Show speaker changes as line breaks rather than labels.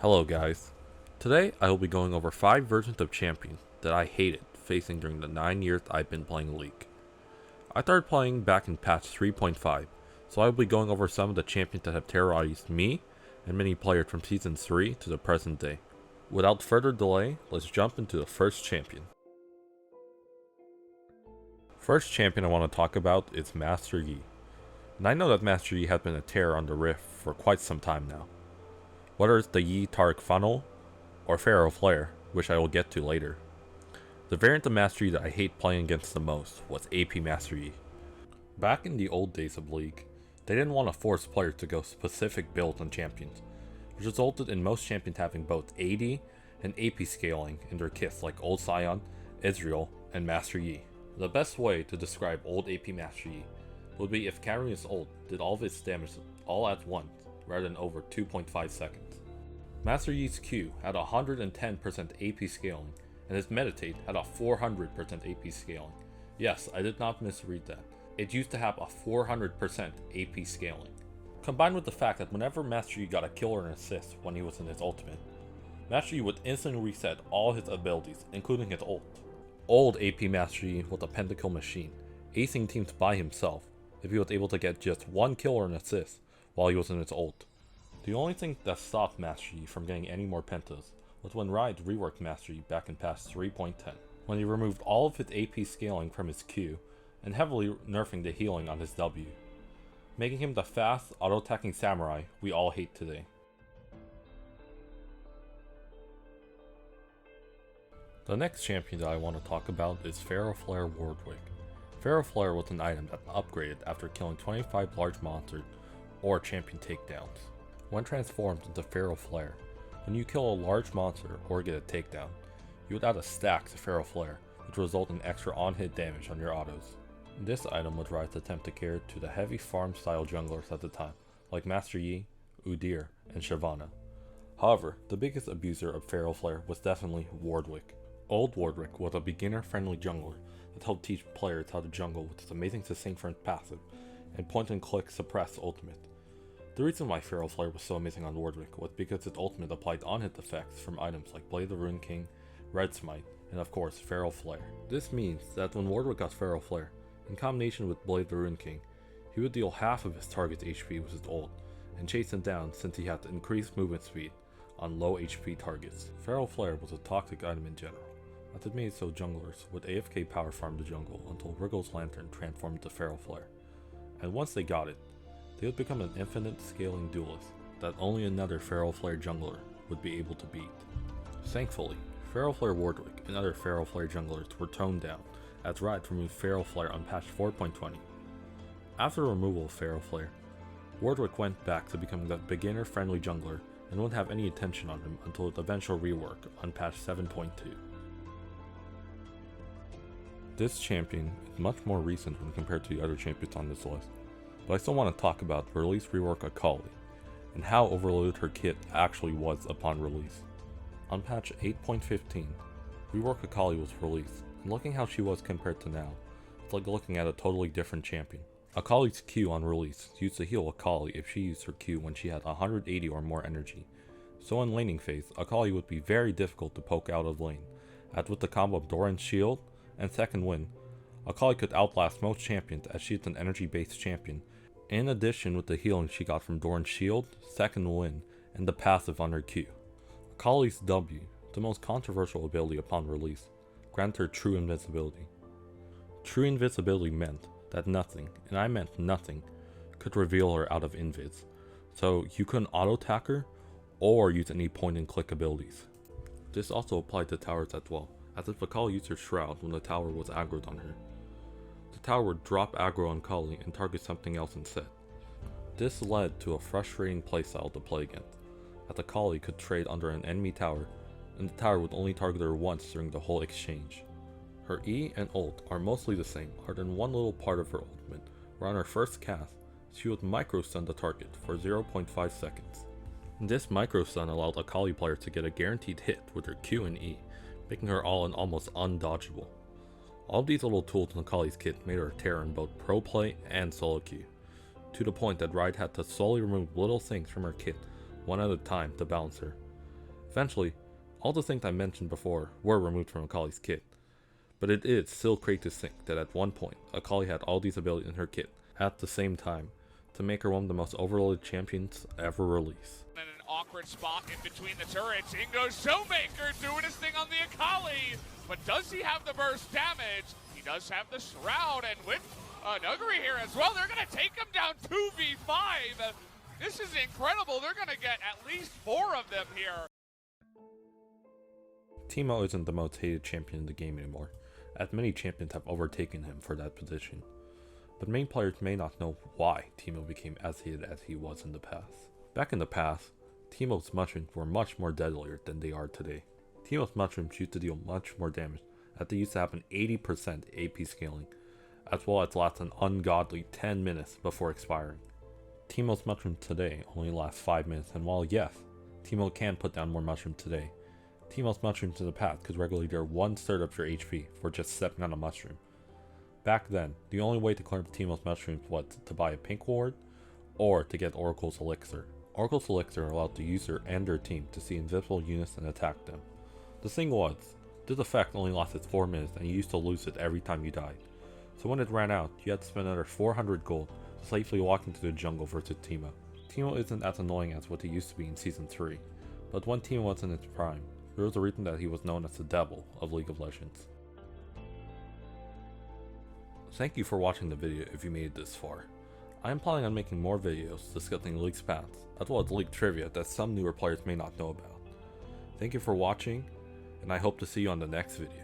Hello guys. Today I will be going over 5 versions of champions that I hated facing during the 9 years I've been playing League. I started playing back in patch 3.5, so I will be going over some of the champions that have terrorized me and many players from season 3 to the present day. Without further delay, let's jump into the first champion. First champion I want to talk about is Master Yi. And I know that Master Yi has been a terror on the Rift for quite some time now. Whether it's the Yi Taric funnel or Pharaoh Flare, which I will get to later. The variant of Master Yi that I hate playing against the most was AP Master Yi. Back in the old days of League, they didn't want to force players to go specific builds on champions, which resulted in most champions having both AD and AP scaling in their kits like Old Sion, Israel, and Master Yi. The best way to describe old AP Master Yi would be if carrying his ult did all of its damage all at once rather than over 2.5 seconds. Master Yi's Q had 110% AP scaling, and his Meditate had a 400% AP scaling. Yes, I did not misread that. It used to have a 400% AP scaling. Combined with the fact that whenever Master Yi got a kill or an assist when he was in his ultimate, Master Yi would instantly reset all his abilities, including his ult. Old AP Master Yi was a pentakill machine, acing teams by himself if he was able to get just one kill or an assist while he was in his ult. The only thing that stopped Master Yi from getting any more pentas was when Riot reworked Master Yi back in patch 3.10, when he removed all of his AP scaling from his Q and heavily nerfing the healing on his W, making him the fast, auto-attacking samurai we all hate today. The next champion that I want to talk about is Pharaoh Flare Warwick. Pharaoh Flare was an item that upgraded after killing 25 large monsters or champion takedowns. When transformed into Pharaoh Flare, when you kill a large monster or get a takedown, you would add a stack to Pharaoh Flare, which would result in extra on-hit damage on your autos. This item was Riot's attempt to cater to the heavy farm style junglers at the time, like Master Yi, Udyr, and Shyvana. However, the biggest abuser of Pharaoh Flare was definitely Warwick. Old Warwick was a beginner-friendly jungler that helped teach players how to jungle with his amazing sustain from passive and point-and-click suppress ultimate. The reason why Pharaoh Flare was so amazing on Warwick was because its ultimate applied on-hit effects from items like Blade of the Ruined King, Red Smite, and of course Pharaoh Flare. This means that when Warwick got Pharaoh Flare, in combination with Blade of the Ruined King, he would deal half of his target's HP with his ult, and chase him down since he had increased movement speed on low HP targets. Pharaoh Flare was a toxic item in general, as it made it so junglers would AFK power farm the jungle until Wriggle's Lantern transformed to Pharaoh Flare, and once they got it, they would become an infinite scaling duelist that only another Pharaoh Flare jungler would be able to beat. Thankfully, Pharaoh Flare Warwick and other Pharaoh Flare junglers were toned down as Riot removed Pharaoh Flare on patch 4.20. After the removal of Pharaoh Flare, Warwick went back to becoming the beginner-friendly jungler and wouldn't have any attention on him until its eventual rework on patch 7.2. This champion is much more recent when compared to the other champions on this list, but I still want to talk about the release rework Akali, and how overloaded her kit actually was upon release. On patch 8.15, rework Akali was released, and looking how she was compared to now, it's like looking at a totally different champion. Akali's Q on release used to heal Akali if she used her Q when she had 180 or more energy, so in laning phase, Akali would be very difficult to poke out of lane, as with the combo of Doran's Shield and Second Wind, Akali could outlast most champions as she is an energy-based champion, in addition with the healing she got from Doran's Shield, Second Wind, and the passive on her Q. Akali's W, the most controversial ability upon release, granted her true invisibility. True invisibility meant that nothing, and I meant nothing, could reveal her out of invis, so you couldn't auto-attack her or use any point-and-click abilities. This also applied to towers as well, as if Akali used her Shroud when the tower was aggroed on her. The tower would drop aggro on Akali and target something else instead. This led to a frustrating playstyle to play against, as Akali could trade under an enemy tower, and the tower would only target her once during the whole exchange. Her E and ult are mostly the same, other than one little part of her ultimate, where on her first cast, she would micro-stun the target for 0.5 seconds. This micro-stun allowed Akali players to get a guaranteed hit with her Q and E, making her all in almost undodgeable. All of these little tools in Akali's kit made her a terror in both pro play and solo queue, to the point that Riot had to slowly remove little things from her kit one at a time to balance her. Eventually, all the things I mentioned before were removed from Akali's kit, but it is still great to think that at one point, Akali had all these abilities in her kit at the same time to make her one of the most overloaded champions ever released.
In an awkward spot in between the turrets, in goes Showmaker doing his thing on the Akali, but does he have the burst damage? He does have the Shroud, and with Nuguri here as well, they're going to take him down 2v5. This is incredible. They're going to get at least 4 of them here.
Teemo isn't the most hated champion in the game anymore, as many champions have overtaken him for that position. But main players may not know why Teemo became as hated as he was in the past. Back in the past, Teemo's mushrooms were much more deadlier than they are today. Teemo's mushrooms used to deal much more damage, as they used to have an 80% AP scaling, as well as last an ungodly 10 minutes before expiring. Teemo's mushrooms today only last 5 minutes, and while yes, Teemo can put down more mushrooms today, Teemo's mushrooms in the past could regularly deal 1/3 of your HP for just stepping on a mushroom. Back then, the only way to clear Teemo's mushrooms was to buy a pink ward, or to get Oracle's Elixir. Oracle's Elixir allowed the user and their team to see invisible units and attack them. The thing was, this effect only lasted 4 minutes and you used to lose it every time you died. So when it ran out, you had to spend another 400 gold to safely walk into the jungle versus Teemo. Teemo isn't as annoying as what he used to be in Season 3, but when Teemo was in its prime, there was a reason that he was known as the Devil of League of Legends. Thank you for watching the video if you made it this far. I am planning on making more videos discussing League's paths, as well as League trivia that some newer players may not know about. Thank you for watching, and I hope to see you on the next video.